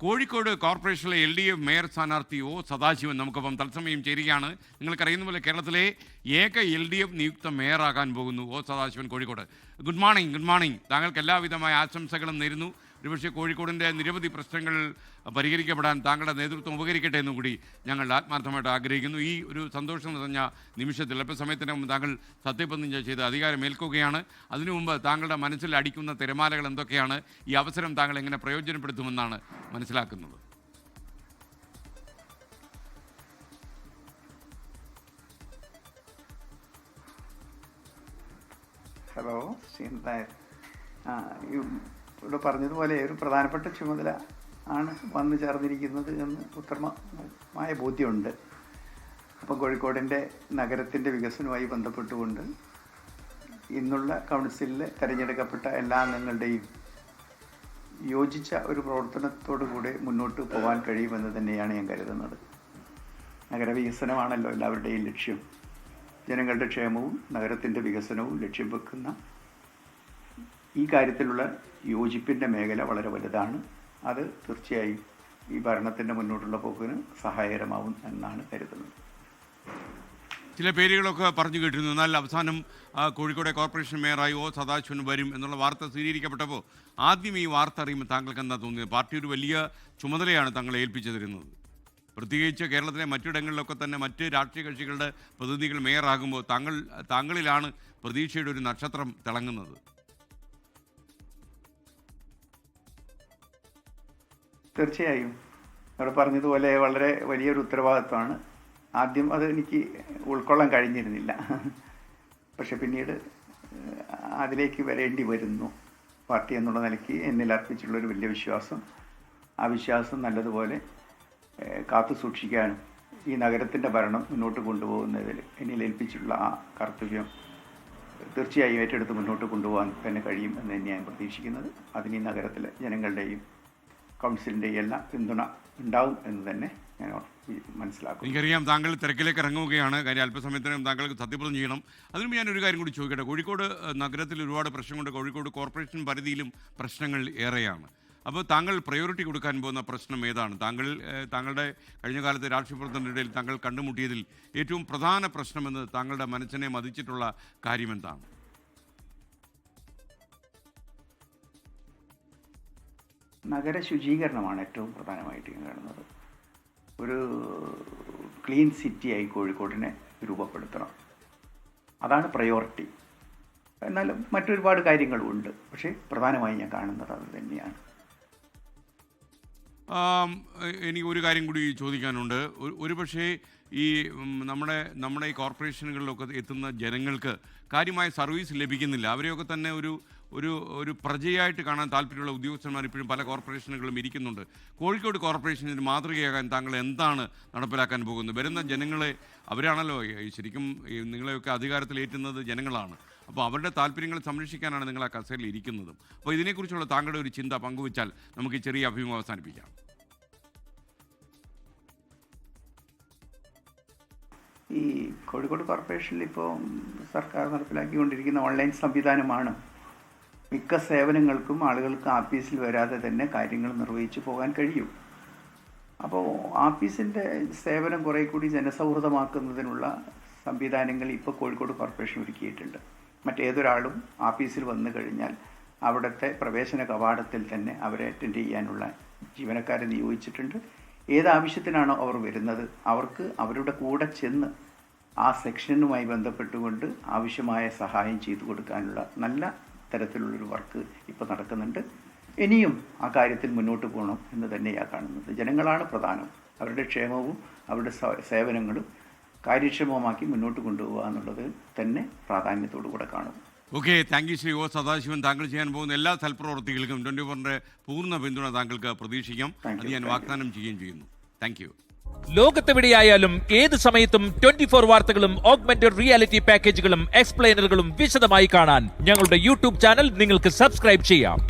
കോഴിക്കോട് കോർപ്പറേഷനിലെ LDF mayor സ്ഥാനാർത്ഥി O Sadasivan നമുക്കൊപ്പം തത്സമയം ചേരുകയാണ്. നിങ്ങൾക്കറിയുന്ന പോലെ കേരളത്തിലെ ഏക LDF നിയുക്ത മേയറാകാൻ പോകുന്നു O Sadasivan Kozhikode. Good morning. താങ്കൾക്ക് എല്ലാവിധമായ ആശംസകളും നേരുന്നു. ഒരുപക്ഷെ കോഴിക്കോടിൻ്റെ നിരവധി പ്രശ്നങ്ങൾ പരിഹരിക്കപ്പെടാൻ താങ്കളുടെ നേതൃത്വം ഉപകരിക്കട്ടെ എന്നും കൂടി ഞങ്ങൾ ആത്മാർത്ഥമായിട്ട് ആഗ്രഹിക്കുന്നു. ഈ ഒരു സന്തോഷം നിറഞ്ഞ നിമിഷത്തിൽ അല്പസമയത്തിന് മുമ്പ് താങ്കൾ സത്യപ്രതിജ്ഞ ചെയ്ത് അധികാരമേൽക്കുകയാണ്. അതിനു മുമ്പ് താങ്കളുടെ മനസ്സിൽ അടിക്കുന്ന തിരമാലകൾ എന്തൊക്കെയാണ്? ഈ അവസരം താങ്കൾ എങ്ങനെ പ്രയോജനപ്പെടുത്തുമെന്നാണ് മനസ്സിലാക്കുന്നത്? ഹലോ ഇവിടെ പറഞ്ഞതുപോലെ ഒരു പ്രധാനപ്പെട്ട ചുമതല ആണ് വന്നു ചേർന്നിരിക്കുന്നത് എന്ന് ഉത്തമമായ ബോധ്യമുണ്ട്. അപ്പം കോഴിക്കോടിൻ്റെ നഗരത്തിൻ്റെ വികസനവുമായി ബന്ധപ്പെട്ടുകൊണ്ട് ഇന്നുള്ള കൗൺസിലിൽ തിരഞ്ഞെടുക്കപ്പെട്ട എല്ലാ അംഗങ്ങളുടെയും യോജിച്ച ഒരു പ്രവർത്തനത്തോടു കൂടെ മുന്നോട്ട് പോകാൻ കഴിയുമെന്ന് തന്നെയാണ് ഞാൻ കരുതുന്നത്. നഗരവികസനമാണല്ലോ എല്ലാവരുടെയും ലക്ഷ്യം. ജനങ്ങളുടെ ക്ഷേമവും നഗരത്തിൻ്റെ വികസനവും ലക്ഷ്യം വെക്കുന്ന ഈ കാര്യത്തിലുള്ള യോജിപ്പിൻ്റെ മേഖല വളരെ വലുതാണ്. അത് തീർച്ചയായും ഈ ഭരണത്തിൻ്റെ മുന്നോട്ടുള്ള പോക്കിന് സഹായകരമാവും എന്നാണ് കരുതുന്നത്. ചില പേരുകളൊക്കെ പറഞ്ഞു കേട്ടിരുന്നു. എന്നാൽ അവസാനം കോഴിക്കോട് കോർപ്പറേഷൻ മേയറായി ഒ സദാശിവൻ വരും എന്നുള്ള വാർത്ത സ്ഥിരീകരിക്കപ്പെട്ടപ്പോൾ ആദ്യം ഈ വാർത്ത അറിയുമ്പോൾ താങ്കൾക്ക് എന്താ തോന്നിയത്? പാർട്ടി ഒരു വലിയ ചുമതലയാണ് താങ്കളെ ഏൽപ്പിച്ചു തരുന്നത്. പ്രത്യേകിച്ച് കേരളത്തിലെ മറ്റിടങ്ങളിലൊക്കെ തന്നെ മറ്റ് രാഷ്ട്രീയ കക്ഷികളുടെ പ്രതിനിധികൾ മേയറാകുമ്പോൾ താങ്കളിലാണ് പ്രതീക്ഷയുടെ ഒരു നക്ഷത്രം തിളങ്ങുന്നത്. തീർച്ചയായും അവിടെ പറഞ്ഞതുപോലെ വളരെ വലിയൊരു ഉത്തരവാദിത്വമാണ്. ആദ്യം അത് എനിക്ക് ഉൾക്കൊള്ളാൻ കഴിഞ്ഞിരുന്നില്ല. പക്ഷെ പിന്നീട് അതിലേക്ക് വരേണ്ടി വരുന്നു. പാർട്ടി എന്നുള്ള നിലയ്ക്ക് എന്നിൽ അർപ്പിച്ചുള്ളൊരു വലിയ വിശ്വാസം, ആ വിശ്വാസം നല്ലതുപോലെ കാത്തു സൂക്ഷിക്കാനും ഈ നഗരത്തിൻ്റെ ഭരണം മുന്നോട്ട് കൊണ്ടുപോകുന്നതിൽ എന്നിൽ ഏൽപ്പിച്ചിട്ടുള്ള ആ കർത്തവ്യം തീർച്ചയായും ഏറ്റെടുത്ത് മുന്നോട്ട് കൊണ്ടുപോകാൻ തന്നെ കഴിയും എന്ന് തന്നെയാണ് പ്രതീക്ഷിക്കുന്നത്. അതിന് ഈ നഗരത്തിലെ ജനങ്ങളുടെയും കൗൺസിലിൻ്റെയും എല്ലാം പിന്തുണ ഉണ്ടാവും എന്ന് തന്നെ ഞാൻ മനസ്സിലാക്കും. എനിക്കറിയാം താങ്കൾ തിരക്കിലേക്ക് ഇറങ്ങുകയാണ്. കാര്യം അല്പസമയത്തിനും താങ്കൾക്ക് സത്യപ്രതിജ്ഞ ചെയ്യണം. അതിനുമുമ്പ് ഞാനൊരു കാര്യം കൂടി ചോദിക്കട്ടെ. കോഴിക്കോട് നഗരത്തിൽ ഒരുപാട് പ്രശ്നങ്ങളുണ്ട്. കോഴിക്കോട് കോർപ്പറേഷൻ പരിധിയിലും പ്രശ്നങ്ങൾ ഏറെയാണ്. അപ്പോൾ താങ്കൾ പ്രയോറിറ്റി കൊടുക്കാൻ പോകുന്ന പ്രശ്നം ഏതാണ്? താങ്കളുടെ കഴിഞ്ഞ കാലത്തെ രാഷ്ട്രീയ പ്രവർത്തനത്തിനിടയിൽ താങ്കൾ കണ്ടുമുട്ടിയതിൽ ഏറ്റവും പ്രധാന പ്രശ്നമെന്ന് താങ്കളുടെ മനസ്സിനെ മതിച്ചിട്ടുള്ള കാര്യം എന്താണ്? നഗര ശുചീകരണമാണ് ഏറ്റവും പ്രധാനമായിട്ട് ഞാൻ കാണുന്നത്. ഒരു ക്ലീൻ സിറ്റിയായി കോഴിക്കോടിനെ രൂപപ്പെടുത്തണം. അതാണ് പ്രയോറിറ്റി. എന്നാലും മറ്റൊരുപാട് കാര്യങ്ങളുമുണ്ട്. പക്ഷേ പ്രധാനമായി ഞാൻ കാണുന്നത് അത് തന്നെയാണ്. എനിക്ക് ഒരു കാര്യം കൂടി ചോദിക്കാനുണ്ട്. ഒരുപക്ഷേ ഈ നമ്മുടെ ഈ കോർപ്പറേഷനുകളിലൊക്കെ എത്തുന്ന ജനങ്ങൾക്ക് കാര്യമായ സർവീസ് ലഭിക്കുന്നില്ല. അവരെയൊക്കെ തന്നെ ഒരു പ്രജയായിട്ട് കാണാൻ താല്പര്യമുള്ള ഉദ്യോഗസ്ഥന്മാർ ഇപ്പോഴും പല കോർപ്പറേഷനുകളും ഇരിക്കുന്നുണ്ട്. കോഴിക്കോട് കോർപ്പറേഷന് മാതൃകയാകാൻ താങ്കൾ എന്താണ് നടപ്പിലാക്കാൻ പോകുന്നത്? വരുന്ന ജനങ്ങളെ അവരാണല്ലോ ശരിക്കും നിങ്ങളെയൊക്കെ അധികാരത്തിലേറ്റുന്നത് ജനങ്ങളാണ്. അപ്പോൾ അവരുടെ താല്പര്യങ്ങൾ സംരക്ഷിക്കാനാണ് നിങ്ങൾ ആ കസേരയിൽ ഇരിക്കുന്നതും. അപ്പോൾ ഇതിനെക്കുറിച്ചുള്ള താങ്കളുടെ ഒരു ചിന്ത പങ്കുവച്ചാൽ നമുക്ക് ഈ ചെറിയ അഭിമുഖം അവസാനിപ്പിക്കാം. ഈ കോഴിക്കോട് കോർപ്പറേഷനിൽ ഇപ്പോൾ സർക്കാർ നടപ്പിലാക്കിക്കൊണ്ടിരിക്കുന്ന ഓൺലൈൻ സംവിധാനമാണ് മിക്ക സേവനങ്ങൾക്കും ആളുകൾക്ക് ആഫീസിൽ വരാതെ തന്നെ കാര്യങ്ങൾ നിർവഹിച്ചു പോകാൻ കഴിയും. അപ്പോൾ ആഫീസിൻ്റെ സേവനം കുറേ കൂടി ജനസൗഹൃദമാക്കുന്നതിനുള്ള സംവിധാനങ്ങൾ ഇപ്പോൾ കോഴിക്കോട് കോർപ്പറേഷൻ ഒരുക്കിയിട്ടുണ്ട്. മറ്റേതൊരാളും ആഫീസിൽ വന്നു കഴിഞ്ഞാൽ അവിടുത്തെ പ്രവേശന കവാടത്തിൽ തന്നെ അവരെ അറ്റൻഡ് ചെയ്യാനുള്ള ജീവനക്കാരെ നിയോഗിച്ചിട്ടുണ്ട്. ഏതാവശ്യത്തിനാണോ അവർ വരുന്നത് അവർക്ക് അവരുടെ കൂടെ ചെന്ന് ആ സെക്ഷനുമായി ബന്ധപ്പെട്ടുകൊണ്ട് ആവശ്യമായ സഹായം ചെയ്തു കൊടുക്കാനുള്ള നല്ല തരത്തിലുള്ളൊരു വർക്ക് ഇപ്പോൾ നടക്കുന്നുണ്ട്. ഇനിയും ആ കാര്യത്തിൽ മുന്നോട്ട് പോകണം എന്ന് തന്നെയാണ് കാണുന്നത്. ജനങ്ങളാണ് പ്രധാനം. അവരുടെ ക്ഷേമവും അവരുടെ സേവനങ്ങളും കാര്യക്ഷമമാക്കി മുന്നോട്ട് കൊണ്ടുപോകുക എന്നുള്ളത് തന്നെ പ്രാധാന്യത്തോടു കൂടെ കാണും. Okay, thank you Shri O Sadasivan. താങ്കൾ ചെയ്യാൻ പോകുന്ന എല്ലാ സൽപ്രവർത്തികൾക്കും 24-ന്റെ പൂർണ്ണ പിന്തുണ താങ്കൾക്ക് പ്രതീക്ഷിക്കാം. അത് ഞാൻ വാഗ്ദാനം ചെയ്യുകയും ചെയ്യുന്നു. Thank you. ലോകത്തെവിടെയായാലും ഏത് സമയത്തും 24 വാർത്തകളും ഓഗ്മെന്റഡ് റിയാലിറ്റി പാക്കേജുകളും എക്സ്പ്ലെയിനറുകളും വിശദമായി കാണാൻ ഞങ്ങളുടെ യൂട്യൂബ് ചാനൽ നിങ്ങൾക്ക് സബ്സ്ക്രൈബ് ചെയ്യാം.